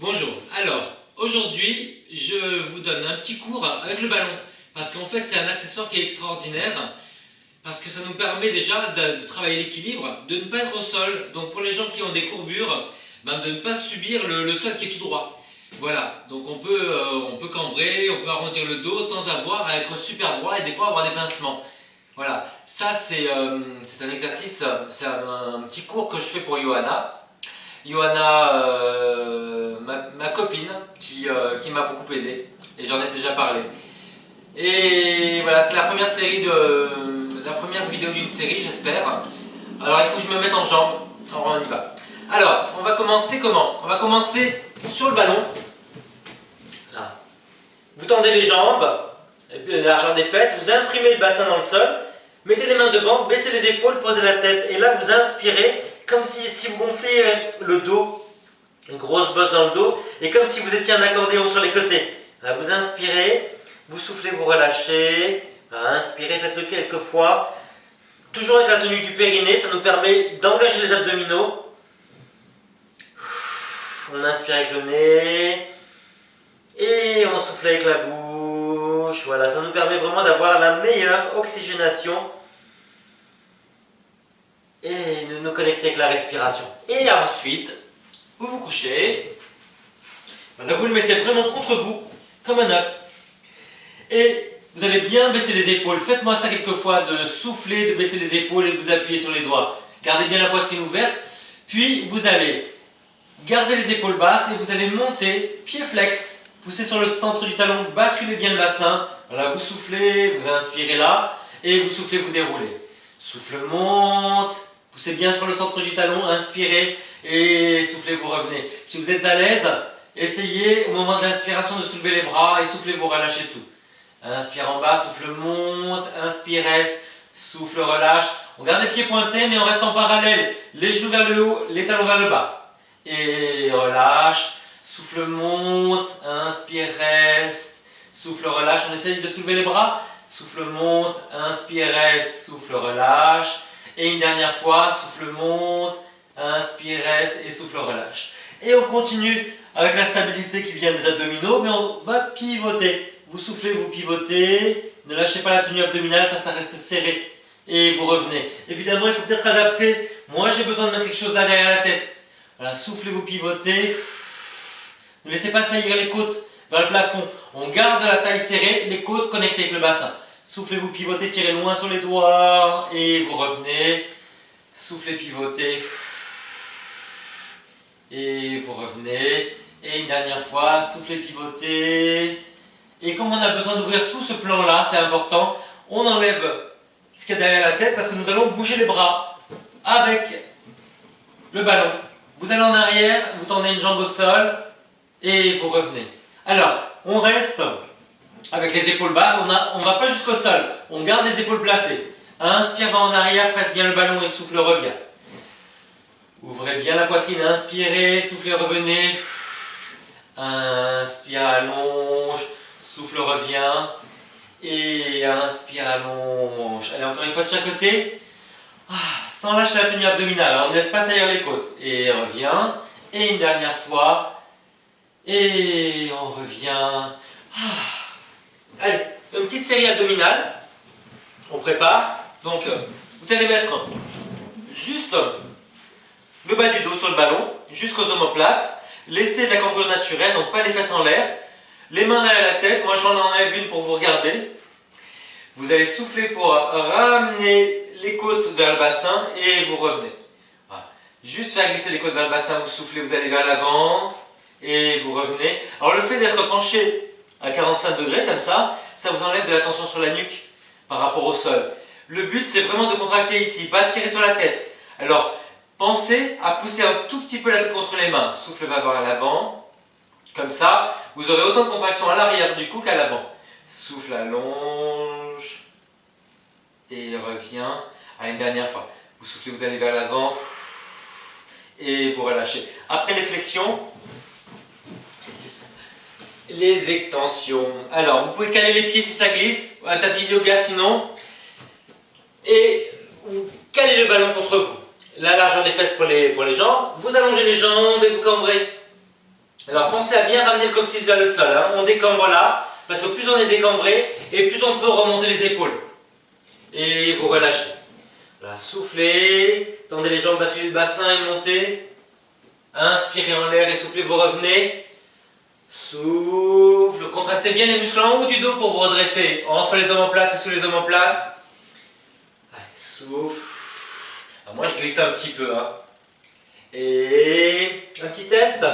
Bonjour, alors aujourd'hui je vous donne un petit cours avec le ballon parce qu'en fait c'est un accessoire qui est extraordinaire parce que ça nous permet déjà de travailler l'équilibre, de ne pas être au sol, donc pour les gens qui ont des courbures, de ne pas subir le sol qui est tout droit. Voilà, donc on peut cambrer, on peut arrondir le dos sans avoir à être super droit et des fois avoir des pincements. Voilà, ça c'est un exercice, c'est un petit cours que je fais pour Johanna. Johanna, ma copine, qui m'a beaucoup aidé, et j'en ai déjà parlé. Et voilà, c'est la la première vidéo d'une série, j'espère. Alors il faut que je me mette en jambes. Alors on y va. Alors, on va commencer comment? On va commencer sur le ballon. Là. Vous tendez les jambes, la largeur des fesses, vous imprimez le bassin dans le sol, mettez les mains devant, baissez les épaules, posez la tête. Et là, vous inspirez comme si vous gonfliez le dos, une grosse bosse dans le dos, et comme si vous étiez un accordéon sur les côtés. Là, vous inspirez, vous soufflez, vous relâchez. Là, inspirez, faites-le quelques fois. Toujours avec la tenue du périnée, ça nous permet d'engager les abdominaux. On inspire avec le nez. Et on souffle avec la bouche. Voilà, ça nous permet vraiment d'avoir la meilleure oxygénation et de nous connecter avec la respiration. Et ensuite, vous vous couchez. Voilà, vous le mettez vraiment contre vous, comme un œuf. Et vous allez bien baisser les épaules. Faites-moi ça quelques fois, de souffler, de baisser les épaules et de vous appuyer sur les doigts. Gardez bien la poitrine ouverte. Puis vous allez garder les épaules basses et vous allez monter, pied flex. Poussez sur le centre du talon, basculez bien le bassin. Voilà, vous soufflez, vous inspirez là, et vous soufflez, vous déroulez. Souffle monte, poussez bien sur le centre du talon, inspirez, et soufflez, vous revenez. Si vous êtes à l'aise, essayez au moment de l'inspiration de soulever les bras, et soufflez, vous relâchez tout. Inspire en bas, souffle monte, inspire, reste, souffle, relâche. On garde les pieds pointés, mais on reste en parallèle. Les genoux vers le haut, les talons vers le bas. Et relâche. Souffle monte, inspire, reste, souffle, relâche. On essaye de soulever les bras. Souffle monte, inspire, reste, souffle, relâche. Et une dernière fois, souffle monte, inspire, reste et souffle, relâche. Et on continue avec la stabilité qui vient des abdominaux, mais on va pivoter. Vous soufflez, vous pivotez. Ne lâchez pas la tenue abdominale, ça reste serré. Et vous revenez. Évidemment, il faut peut-être adapter. Moi, j'ai besoin de mettre quelque chose là derrière la tête. Voilà, soufflez, vous pivotez. Ne laissez pas saillir les côtes vers le plafond. On garde la taille serrée, les côtes connectées avec le bassin. Soufflez, vous pivotez, tirez loin sur les doigts et vous revenez. Soufflez, pivotez et vous revenez. Et une dernière fois, soufflez, pivotez. Et comme on a besoin d'ouvrir tout ce plan-là, c'est important, on enlève ce qu'il y a derrière la tête parce que nous allons bouger les bras avec le ballon. Vous allez en arrière, vous tendez une jambe au sol. Et vous revenez. Alors, on reste avec les épaules basses, on ne va pas jusqu'au sol, on garde les épaules placées. Inspire, va en arrière, presse bien le ballon et souffle, revient. Ouvrez bien la poitrine, inspirez, soufflez, revenez. Inspire, allonge, souffle, revient. Et inspire, allonge. Allez, encore une fois de chaque côté. Sans lâcher la tenue abdominale, alors on ne laisse pas saillir les côtes. Et revient. Et une dernière fois. Et on revient. Allez, une petite série abdominale. On prépare. Donc, vous allez mettre juste le bas du dos sur le ballon, jusqu'aux omoplates. Laissez de la cambrure naturelle, donc pas les fesses en l'air. Les mains derrière la tête. Moi, j'en enlève une pour vous regarder. Vous allez souffler pour ramener les côtes vers le bassin et vous revenez. Voilà. Juste faire glisser les côtes vers le bassin, vous soufflez, vous allez vers l'avant. Et vous revenez. Alors le fait d'être penché à 45 degrés comme ça vous enlève de la tension sur la nuque par rapport au sol. Le but c'est vraiment de contracter ici, pas de tirer sur la tête. Alors pensez à pousser un tout petit peu la tête contre les mains. Souffle va vers l'avant. Comme ça, vous aurez autant de contraction à l'arrière du cou qu'à l'avant. Souffle, allonge. Et revient. Allez, une dernière fois. Vous soufflez, vous allez vers l'avant. Et vous relâchez. Après les flexions, les extensions. Alors, vous pouvez caler les pieds si ça glisse, un tapis de yoga sinon. Et vous calez le ballon contre vous. La largeur des fesses pour les jambes. Vous allongez les jambes et vous cambrez. Alors pensez à bien ramener le coccyx vers le sol, hein. On décambre là, parce que plus on est décambré, et plus on peut remonter les épaules. Et vous relâchez. Voilà, soufflez, tendez les jambes, basculez le bassin et montez. Inspirez en l'air et soufflez, vous revenez. Souffle, contractez bien les muscles en haut du dos pour vous redresser, entre les omoplates et sous les omoplates. Allez, souffle. Alors moi je glisse un petit peu, hein. Et un petit test.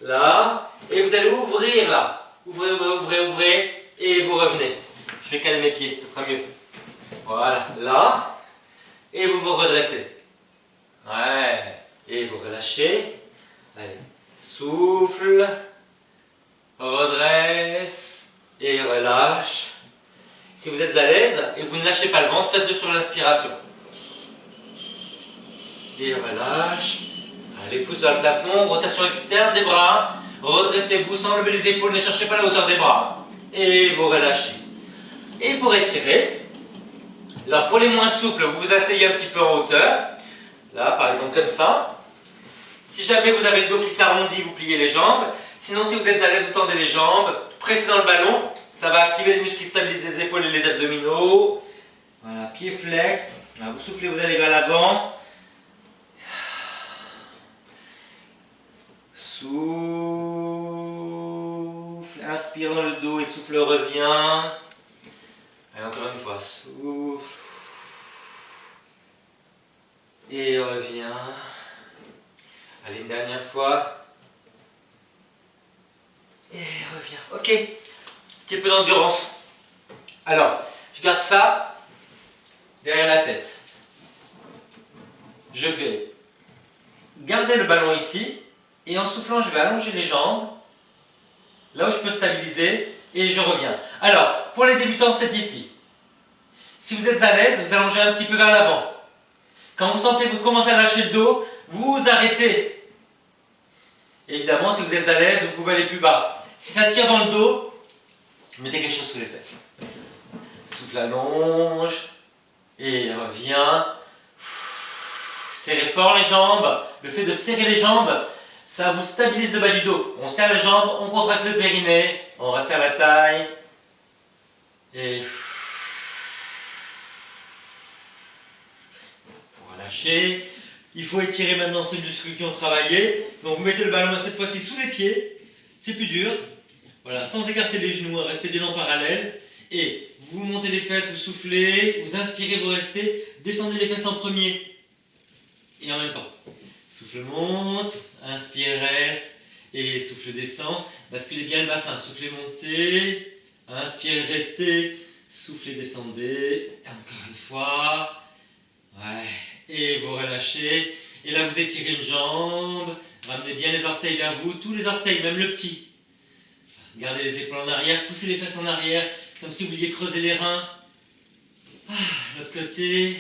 Là, et vous allez ouvrir là. Ouvrez, ouvrez, ouvrez, ouvrez, et vous revenez. Je vais caler mes pieds, ce sera mieux. Voilà, là, et vous vous redressez. Ouais, et vous relâchez. Allez, souffle, redresse, et relâche. Si vous êtes à l'aise, et vous ne lâchez pas le ventre, faites-le sur l'inspiration. Et relâche. Les pouces vers le plafond, rotation externe des bras, redressez-vous sans lever les épaules, ne cherchez pas la hauteur des bras. Et vous relâchez. Et pour étirer, alors pour les moins souples, vous vous asseyez un petit peu en hauteur, là par exemple comme ça. Si jamais vous avez le dos qui s'arrondit, vous pliez les jambes. Sinon si vous êtes à l'aise, vous tendez les jambes, pressez dans le ballon, ça va activer les muscles qui stabilisent les épaules et les abdominaux. Voilà, pied flex, voilà, vous soufflez, vous allez vers l'avant. Souffle, inspire dans le dos et souffle revient. Allez, encore une fois, souffle. Et revient. Allez, une dernière fois. Et revient. Ok, un petit peu d'endurance. Alors, je garde ça derrière la tête. Je vais garder le ballon ici. Et en soufflant, je vais allonger les jambes, là où je peux stabiliser, et je reviens. Alors, pour les débutants, c'est ici. Si vous êtes à l'aise, vous allongez un petit peu vers l'avant. Quand vous sentez que vous commencez à lâcher le dos, vous arrêtez. Évidemment, si vous êtes à l'aise, vous pouvez aller plus bas. Si ça tire dans le dos, mettez quelque chose sous les fesses. Souffle, allonge, et revient. Serrez fort les jambes. Le fait de serrer les jambes, ça vous stabilise le bas du dos. On serre les jambes, on contracte le périnée, on resserre la taille. Et pour relâcher, il faut étirer maintenant ces muscles qui ont travaillé. Donc vous mettez le ballon cette fois-ci sous les pieds. C'est plus dur. Voilà, sans écarter les genoux, restez bien en parallèle. Et vous montez les fesses, vous soufflez, vous inspirez, vous restez. Descendez les fesses en premier. Et en même temps. Souffle monte, inspire reste, et souffle descend. Basculez bien le bassin, soufflez montez, inspire restez, soufflez descendez. Encore une fois. Ouais. Et vous relâchez. Et là vous étirez une jambe, ramenez bien les orteils vers vous, tous les orteils, même le petit. Gardez les épaules en arrière, poussez les fesses en arrière, comme si vous vouliez creuser les reins. L'autre côté,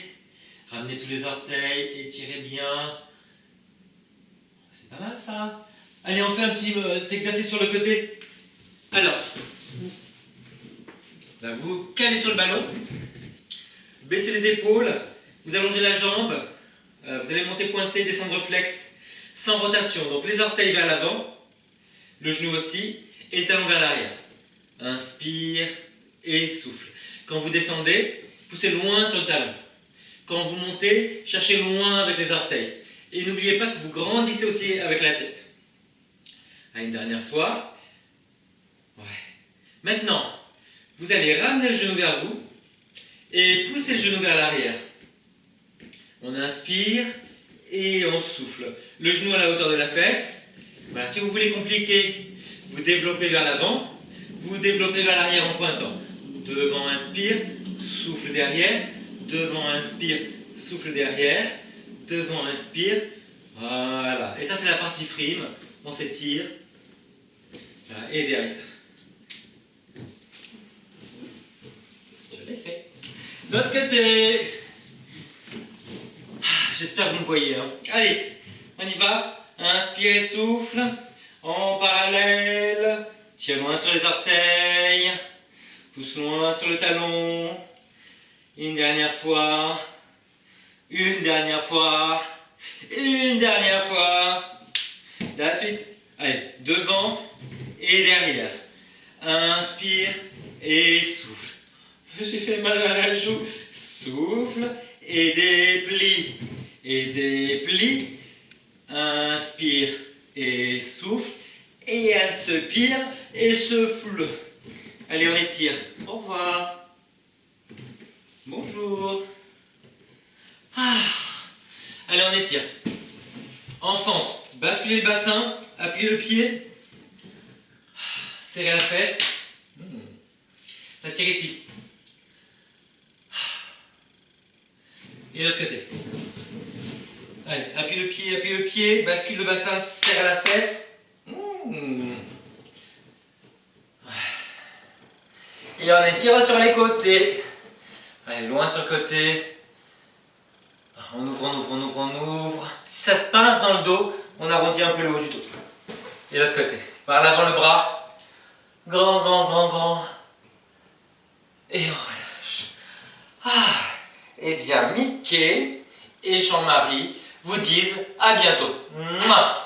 ramenez tous les orteils, étirez bien. C'est pas mal ça. Allez, on fait un petit exercice sur le côté. Alors, là, vous calez sur le ballon, baissez les épaules, vous allongez la jambe, vous allez monter pointé, descendre flex, sans rotation. Donc les orteils vers l'avant, le genou aussi, et le talon vers l'arrière. Inspire et souffle. Quand vous descendez, poussez loin sur le talon. Quand vous montez, cherchez loin avec les orteils. Et n'oubliez pas que vous grandissez aussi avec la tête. Une dernière fois. Ouais. Maintenant, vous allez ramener le genou vers vous et pousser le genou vers l'arrière. On inspire et on souffle. Le genou à la hauteur de la fesse. Voilà, si vous voulez compliquer, vous développez vers l'avant, vous développez vers l'arrière en pointant. Devant, inspire, souffle derrière. Devant, inspire, souffle derrière. Devant, inspire. Voilà. Et ça, c'est la partie frime. On s'étire. Voilà. Et derrière. Je l'ai fait. De l'autre côté. J'espère que vous me voyez. Hein. Allez, on y va. Inspirez, souffle. En parallèle. Tire loin sur les orteils. Pousse loin sur le talon. Une dernière fois. Une dernière fois. Une dernière fois. La suite. Allez, devant et derrière. Inspire et souffle. J'ai fait mal à la joue. Souffle et déplie. Et déplie. Inspire et souffle. Et inspire et souffle. Allez, on étire. Au revoir. Bonjour. Ah. Allez, on étire. En fente, basculez le bassin, appuyez le pied, serrez la fesse, ça tire ici. Et l'autre côté. Allez, appuie le pied, bascule le bassin, serre la fesse. Et on étire sur les côtés. Allez, loin sur le côté. On ouvre, on ouvre, on ouvre, on ouvre. Si ça te pince dans le dos, on arrondit un peu le haut du dos. Et l'autre côté. Par l'avant le bras. Grand, grand, grand, grand. Et on relâche. Ah. Eh bien, Mickey et Jean-Marie vous disent à bientôt. Mouah.